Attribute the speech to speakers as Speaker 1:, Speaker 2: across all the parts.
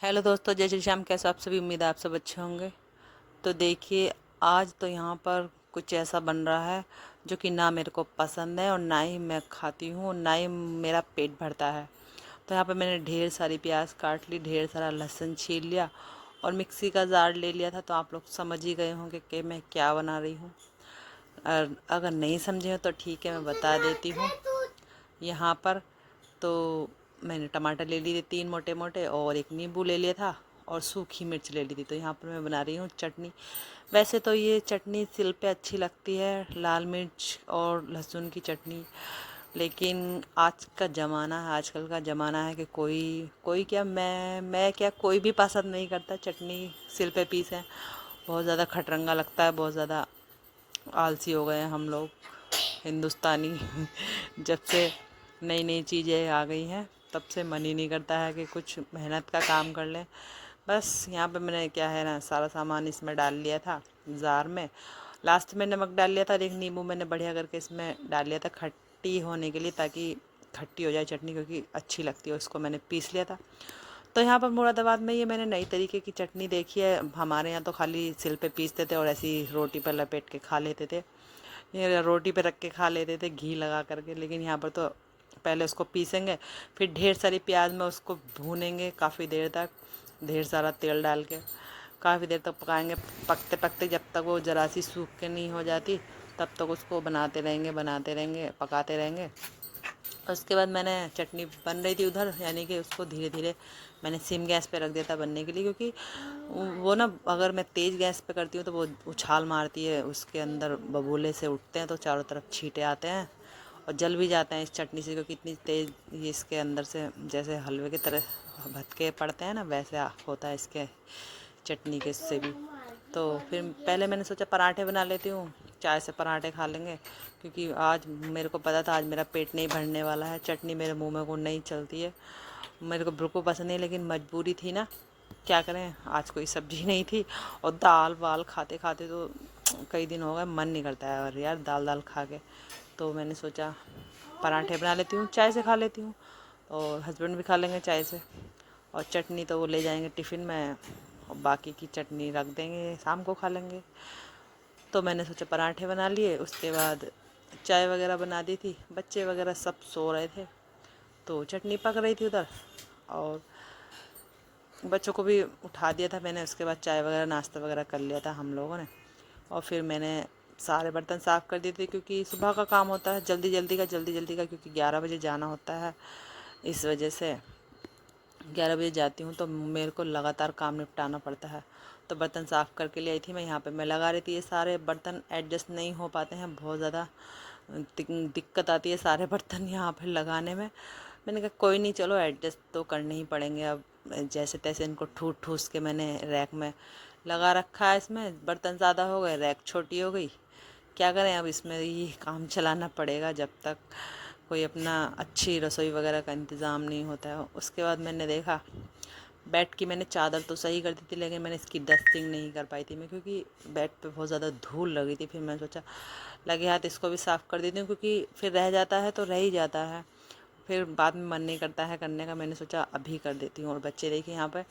Speaker 1: Hello दोस्तों, जय श्री श्याम। कैसे आप सभी? उम्मीद है आप सब अच्छे होंगे। तो देखिए, आज तो यहाँ पर कुछ ऐसा बन रहा है जो कि ना मेरे को पसंद है और ना ही मैं खाती हूँ और ना ही मेरा पेट भरता है। तो यहाँ पर मैंने ढेर सारी प्याज काट ली, ढेर सारा लहसुन छील लिया और मिक्सी का जार ले लिया था। तो आप लोग समझ ही गए होंगे कि मैं क्या बना रही हूँ। और अगर नहीं समझे हो तो ठीक है, मैं बता देती हूँ। यहाँ पर तो मैंने टमाटर ले लिए थे 3 मोटे मोटे और एक नींबू ले लिया था और सूखी मिर्च ले ली थी। तो यहाँ पर मैं बना रही हूँ चटनी। वैसे तो ये चटनी सिल पे अच्छी लगती है, लाल मिर्च और लहसुन की चटनी। लेकिन आज का ज़माना है, आजकल का ज़माना है कि कोई कोई क्या, मैं क्या, कोई भी पसंद नहीं करता चटनी सिल पे पीसें। बहुत ज़्यादा खटरंगा लगता है, बहुत ज़्यादा आलसी हो गए हैं हम लोग हिंदुस्तानी। जब से नई नई चीज़ें आ गई हैं तब से मन ही नहीं करता है कि कुछ मेहनत का काम कर लें। बस यहाँ पे मैंने क्या है ना, सारा सामान इसमें डाल लिया था जार में। लास्ट में नमक डाल लिया था और एक नींबू मैंने बढ़िया करके इसमें डाल लिया था खट्टी होने के लिए, ताकि खट्टी हो जाए चटनी, क्योंकि अच्छी लगती है। उसको मैंने पीस लिया था। तो यहाँ पर मुरादाबाद में ये मैंने नई तरीके की चटनी देखी है। हमारे यहाँ तो खाली सिल पे पीसते थे और ऐसी रोटी पर लपेट के खा लेते थे, ये रोटी पे रख के खा लेते थे घी लगा करके। लेकिन यहाँ पर तो पहले उसको पीसेंगे, फिर ढेर सारी प्याज में उसको भूनेंगे काफ़ी देर तक, ढेर सारा तेल डाल के काफ़ी देर तक पकाएंगे। पकते पकते जब तक वो ज़रा सी सूख के नहीं हो जाती तब तक उसको बनाते रहेंगे पकाते रहेंगे। उसके बाद मैंने चटनी बन रही थी उधर, यानी कि उसको धीरे धीरे मैंने सिम गैस पे रख दिया था बनने के लिए, क्योंकि वो ना, अगर मैं तेज़ गैस पे करती हूँ तो वो उछाल मारती है, उसके अंदर बबूले से उठते हैं तो चारों तरफ छींटे आते हैं और जल भी जाते हैं इस चटनी से, क्योंकि इतनी तेज़ ये इसके अंदर से जैसे हलवे की तरह भटके पड़ते हैं ना, वैसे होता है इसके चटनी के से भी। तो फिर पहले मैंने सोचा पराठे बना लेती हूँ, चाय से पराठे खा लेंगे, क्योंकि आज मेरे को पता था आज मेरा पेट नहीं भरने वाला है। चटनी मेरे मुंह में को नहीं चलती है, मेरे को बिल्कुल पसंद नहीं, लेकिन मजबूरी थी ना, क्या करें। आज कोई सब्जी नहीं थी और दाल वाल खाते खाते तो कई दिन हो गए, मन नहीं करता है और यार दाल दाल खा के। तो मैंने सोचा पराठे बना लेती हूँ, चाय से खा लेती हूँ और हस्बैंड भी खा लेंगे चाय से। और चटनी तो वो ले जाएंगे टिफ़िन में और बाकी की चटनी रख देंगे, शाम को खा लेंगे। तो मैंने सोचा पराठे बना लिए, उसके बाद चाय वगैरह बना दी थी, बच्चे वगैरह सब सो रहे थे तो चटनी पक रही थी उधर और बच्चों को भी उठा दिया था मैंने। उसके बाद चाय वगैरह नाश्ता वगैरह कर लिया था हम लोगों ने और फिर मैंने सारे बर्तन साफ़ कर दिए थे, क्योंकि सुबह का काम होता है जल्दी जल्दी का, क्योंकि 11 बजे जाना होता है। इस वजह से 11 बजे जाती हूँ तो मेरे को लगातार काम निपटाना पड़ता है। तो बर्तन साफ़ करके ले आई थी मैं, यहाँ पे मैं लगा रही थी। ये सारे बर्तन एडजस्ट नहीं हो पाते हैं, बहुत ज़्यादा दिक्कत आती है सारे बर्तन यहाँ पे लगाने में। मैंने कहा कोई नहीं, चलो एडजस्ट तो करने ही पड़ेंगे। अब जैसे तैसे इनको ठूस ठूस के मैंने रैक में लगा रखा है। इसमें बर्तन ज़्यादा हो गए, रैक छोटी हो गई, क्या करें। अब इसमें ही काम चलाना पड़ेगा जब तक कोई अपना अच्छी रसोई वगैरह का इंतज़ाम नहीं होता है। उसके बाद मैंने देखा बेड की मैंने चादर तो सही कर दी थी, लेकिन मैंने इसकी डस्टिंग नहीं कर पाई थी मैं, क्योंकि बेड पे बहुत ज़्यादा धूल लगी थी। फिर मैंने सोचा लगे हाथ इसको भी साफ़ कर देती हूँ, क्योंकि फिर रह जाता है तो रह ही जाता है, फिर बाद में मन नहीं करता है करने का। मैंने सोचा अभी कर देती हूँ। और बच्चे देखिए यहाँ पर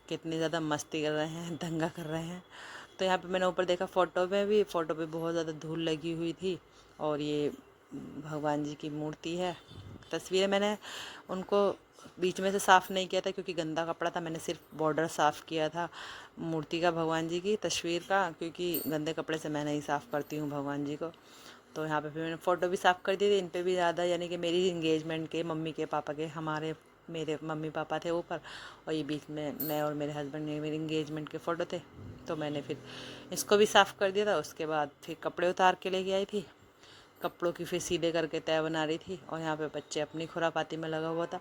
Speaker 1: कितनी ज़्यादा मस्ती कर रहे हैं, दंगा कर रहे हैं। तो यहाँ पे मैंने ऊपर देखा फ़ोटो पे बहुत ज़्यादा धूल लगी हुई थी और ये भगवान जी की मूर्ति है। तस्वीरें मैंने उनको बीच में से साफ़ नहीं किया था, क्योंकि गंदा कपड़ा था। मैंने सिर्फ बॉर्डर साफ़ किया था मूर्ति का, भगवान जी की तस्वीर का, क्योंकि गंदे कपड़े से मैं नहीं साफ़ करती हूँ भगवान जी को। तो यहाँ पे फिर मैंने फ़ोटो भी साफ़ कर दी थी। इन पे भी ज़्यादा, यानी कि मेरी इंगेजमेंट के, मम्मी के पापा के, मेरे मम्मी पापा थे ऊपर और ये बीच में मैं और मेरे हस्बैंड ने, मेरी इंगेजमेंट के फ़ोटो थे। तो मैंने फिर इसको भी साफ़ कर दिया था। उसके बाद फिर कपड़े उतार के लेके आई थी, कपड़ों की फिर सीधे करके तय बना रही थी। और यहाँ पे बच्चे अपनी खुरापाती में लगा हुआ था,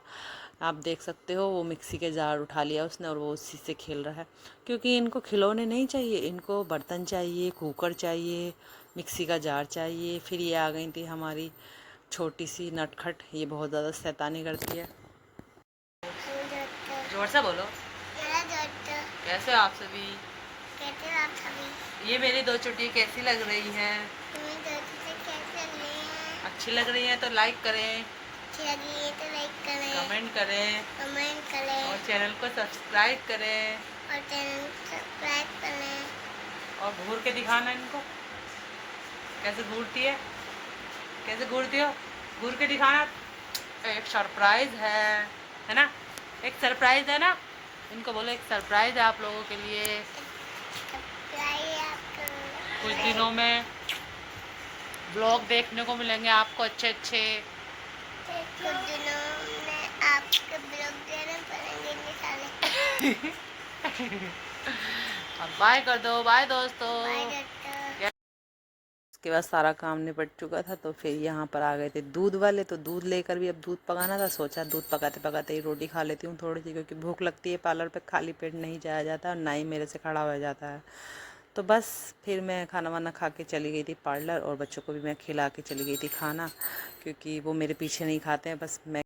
Speaker 1: आप देख सकते हो। वो मिक्सी के जार उठा लिया उसने और वो उसी से खेल रहा है, क्योंकि इनको खिलौने नहीं चाहिए, इनको बर्तन चाहिए, कुकर चाहिए, मिक्सी का जार चाहिए। फिर ये आ गई थी हमारी छोटी सी नटखट, ये बहुत ज़्यादा शैतानी करती है। जोर से बोलो। कैसे हो आप सभी? ये मेरी 2 चुटिया कैसी लग रही है? अच्छी लग रही है तो लाइक करें,
Speaker 2: अच्छी लगी तो लाइक करें,
Speaker 1: कमेंट करें और चैनल को सब्सक्राइब करें और घूर के दिखाना इनको कैसे घूरती है, कैसे घूरती हो, घूर के दिखाना। एक सरप्राइज है ना, एक सरप्राइज है ना, इनको बोलो एक सरप्राइज है आप लोगों के लिए। कुछ दिनों में ब्लॉग देखने को मिलेंगे आपको अच्छे अच्छे।
Speaker 2: कुछ दिनों में आपके ब्लॉग देने पड़ेंगे
Speaker 1: अब बाय कर दो, बाय दोस्तों।
Speaker 2: बाय दोस्तों।
Speaker 1: उसके बाद सारा काम निपट चुका था तो फिर यहाँ पर आ गए थे दूध वाले, तो दूध लेकर भी अब दूध पकाना था। सोचा दूध पकाते पकाते ही रोटी खा लेती हूँ थोड़ी सी, क्योंकि भूख लगती है, पार्लर पे खाली पेट नहीं जाया जाता और ना ही मेरे से खड़ा हो जाता है। तो बस फिर मैं खाना वाना खा के चली गई थी पार्लर और बच्चों को भी मैं खिला के चली गई थी खाना, क्योंकि वो मेरे पीछे नहीं खाते हैं, बस मैं